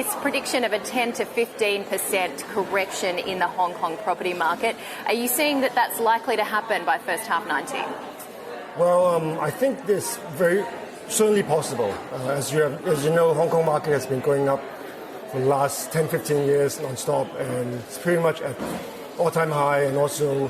This prediction of a 10 to 15% correction in the Hong Kong property market, are you seeing that that's likely to happen by first half 19? Well, I think this very certainly possible. As you know, Hong Kong market has been going up for the last 10, 15 years non-stop, and it's pretty much at all-time high and also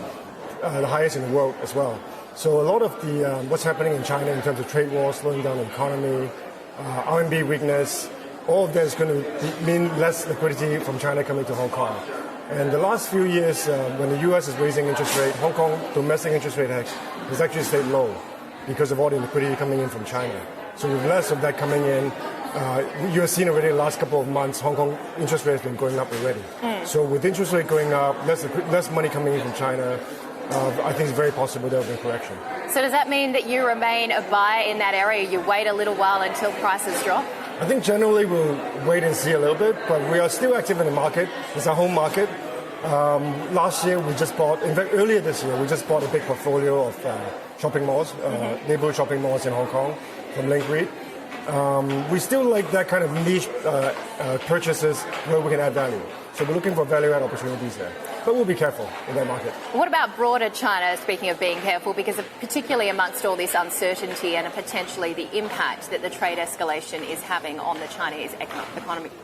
the highest in the world as well. So a lot of the what's happening in China in terms of trade wars, slowing down the economy, RMB weakness, all of that is going to mean less liquidity from China coming to Hong Kong. And the last few years, when the U.S. is raising interest rate, Hong Kong domestic interest rate has actually stayed low because of all the liquidity coming in from China. So with less of that coming in, you have seen already in the last couple of months, Hong Kong interest rate has been going up already. So with interest rate going up, less money coming in from China, I think it's very possible there will be a correction. So does that mean that you remain a buyer in that area? You wait a little while until prices drop? I think generally we'll wait and see a little bit, but we are still active in the market. It's our home market. Last year we just bought, in fact earlier this year, we just bought a big portfolio of shopping malls, neighborhood shopping malls in Hong Kong from Link REIT. We still like that kind of niche purchases where we can add value. So we're looking for value-add opportunities there. But we'll be careful in that market. What about broader China, speaking of being careful, because particularly amongst all this uncertainty and potentially the impact that the trade escalation is having on the Chinese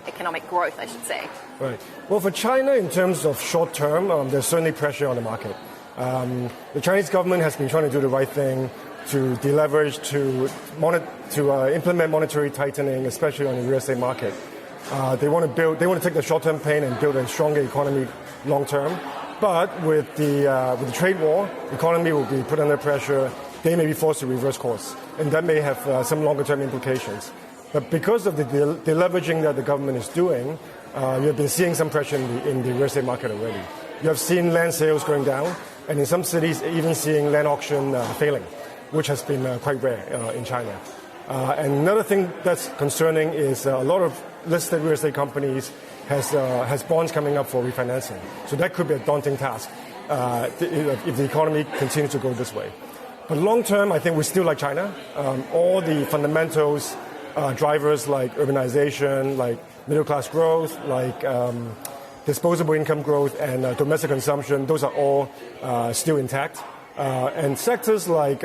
economic growth, I should say? Right. Well, for China, in terms of short term, there's certainly pressure on the market. The Chinese government has been trying to do the right thing to deleverage, to implement monetary tightening, especially on the real estate market. They want to take the short-term pain and build a stronger economy long-term. But with the trade war, the economy will be put under pressure. They may be forced to reverse course, and that may have some longer-term implications. But because of the deleveraging that the government is doing, you have been seeing some pressure in the real estate market already. You have seen land sales going down, and in some cities even seeing land auction failing, which has been quite rare in China. And another thing that's concerning is a lot of listed real estate companies has bonds coming up for refinancing. So that could be a daunting task if the economy continues to go this way. But long term, I think we still like China. All the fundamentals, drivers like urbanization, like middle class growth, like disposable income growth and domestic consumption, those are all still intact. And sectors like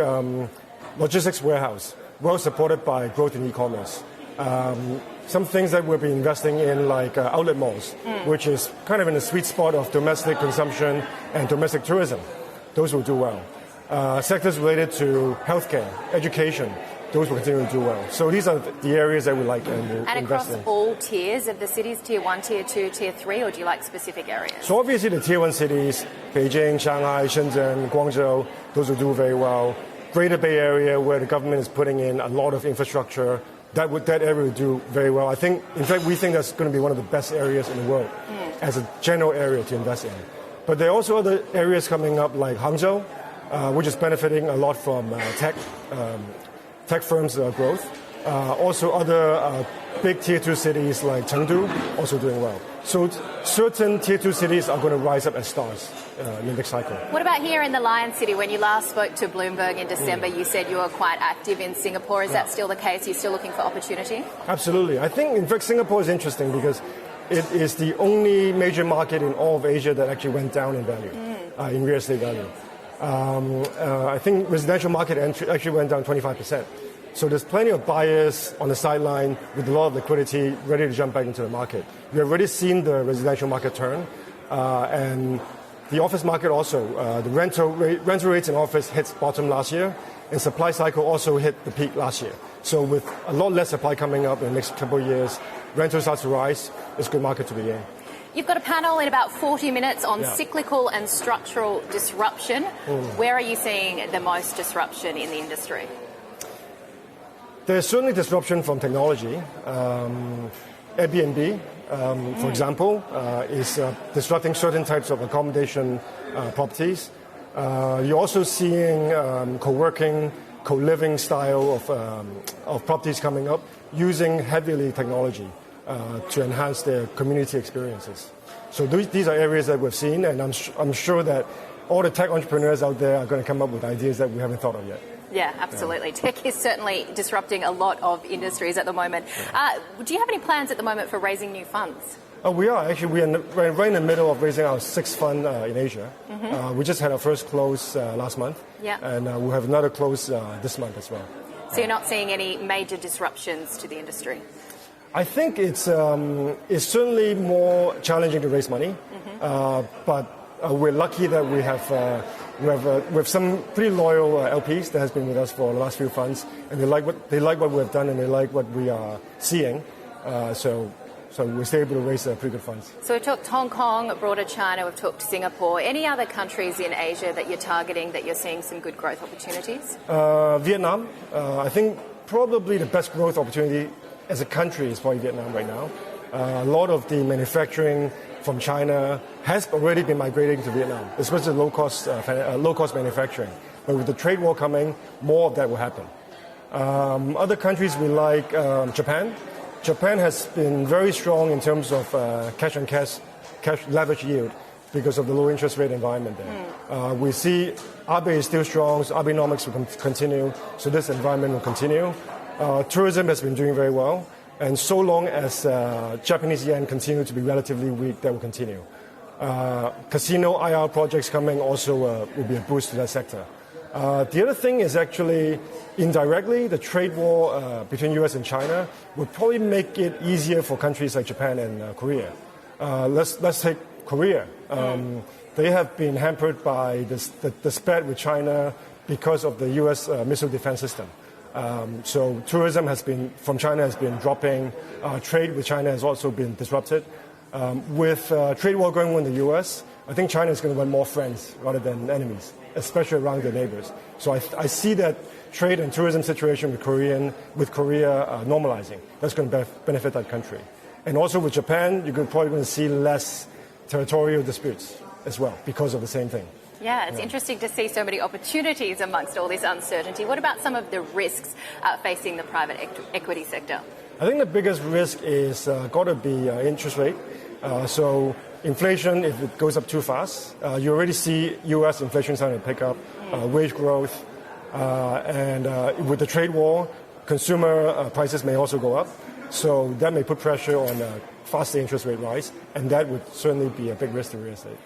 logistics warehouse, well supported by growth in e-commerce. Some things that we'll be investing in, like outlet malls, which is kind of in the sweet spot of domestic consumption and domestic tourism. Those will do well. Sectors related to healthcare, education, those will continue to do well. So these are the areas that we like and we'll invest in. And across all tiers of the cities, tier 1, tier 2, tier 3, or do you like specific areas? So obviously the tier 1 cities, Beijing, Shanghai, Shenzhen, Guangzhou, those will do very well. Greater Bay Area, where the government is putting in a lot of infrastructure, that area will do very well. I think, in fact, we think that's going to be one of the best areas in the world as a general area to invest in. But there are also other areas coming up like Hangzhou, which is benefiting a lot from tech firms' growth. Also other big tier 2 cities like Chengdu also doing well. So certain tier 2 cities are going to rise up as stars in the next cycle. What about here in the Lion City? When you last spoke to Bloomberg in December, you said you were quite active in Singapore. Is that still the case? You're still looking for opportunity? Absolutely. I think, in fact, Singapore is interesting because it is the only major market in all of Asia that actually went down in value, in real estate value. I think residential market actually went down 25%. So there's plenty of buyers on the sideline with a lot of liquidity ready to jump back into the market. We have already seen the residential market turn, and the office market also. The rental rates in office hit bottom last year, and supply cycle also hit the peak last year. So with a lot less supply coming up in the next couple of years, rental starts to rise. It's a good market to be in. You've got a panel in about 40 minutes on cyclical and structural disruption. Where are you seeing the most disruption in the industry? There's certainly disruption from technology. Airbnb, for example, is disrupting certain types of accommodation properties. You're also seeing co-working, co-living style of properties coming up using heavily technology to enhance their community experiences. So these are areas that we've seen, and I'm sure that all the tech entrepreneurs out there are going to come up with ideas that we haven't thought of yet. Yeah, absolutely. Tech is certainly disrupting a lot of industries at the moment. Do you have any plans at the moment for raising new funds? We are actually. We're right in the middle of raising our sixth fund in Asia. We just had our first close last month, and we'll have another close this month as well. So you're not seeing any major disruptions to the industry? I think it's certainly more challenging to raise money, but we're lucky that we have some pretty loyal LPs that has been with us for the last few funds, and they like what we've done and they like what we are seeing. So we're still able to raise pretty good funds. So we've talked Hong Kong, broader China, we've talked Singapore. Any other countries in Asia that you're targeting that you're seeing some good growth opportunities? Vietnam. I think probably the best growth opportunity as a country is probably Vietnam right now. A lot of the manufacturing from China has already been migrating to Vietnam, especially low-cost manufacturing. But with the trade war coming, more of that will happen. Other countries we like Japan. Japan has been very strong in terms of cash leverage yield because of the low interest rate environment there. We see Abe is still strong, so Abenomics will continue, so this environment will continue. Tourism has been doing very well, and so long as Japanese yen continue to be relatively weak, that will continue. Casino IR projects coming also will be a boost to that sector. The other thing is actually indirectly the trade war between U.S. and China would probably make it easier for countries like Japan and Korea. Let's take Korea. They have been hampered by the spread with China because of the U.S. missile defense system. So tourism from China has been dropping. Trade with China has also been disrupted. With trade war going on in the U.S., I think China is going to want more friends rather than enemies, especially around their neighbors. So I see that trade and tourism situation with Korea normalizing. That's going to benefit that country. And also with Japan, you're probably going to see less territorial disputes as well because of the same thing. Yeah, it's interesting to see so many opportunities amongst all this uncertainty. What about some of the risks facing the private equity sector? I think the biggest risk is got to be interest rate. So inflation, if it goes up too fast, you already see U.S. inflation starting to pick up, wage growth, and with the trade war, consumer prices may also go up. So that may put pressure on faster interest rate rise, and that would certainly be a big risk to real estate.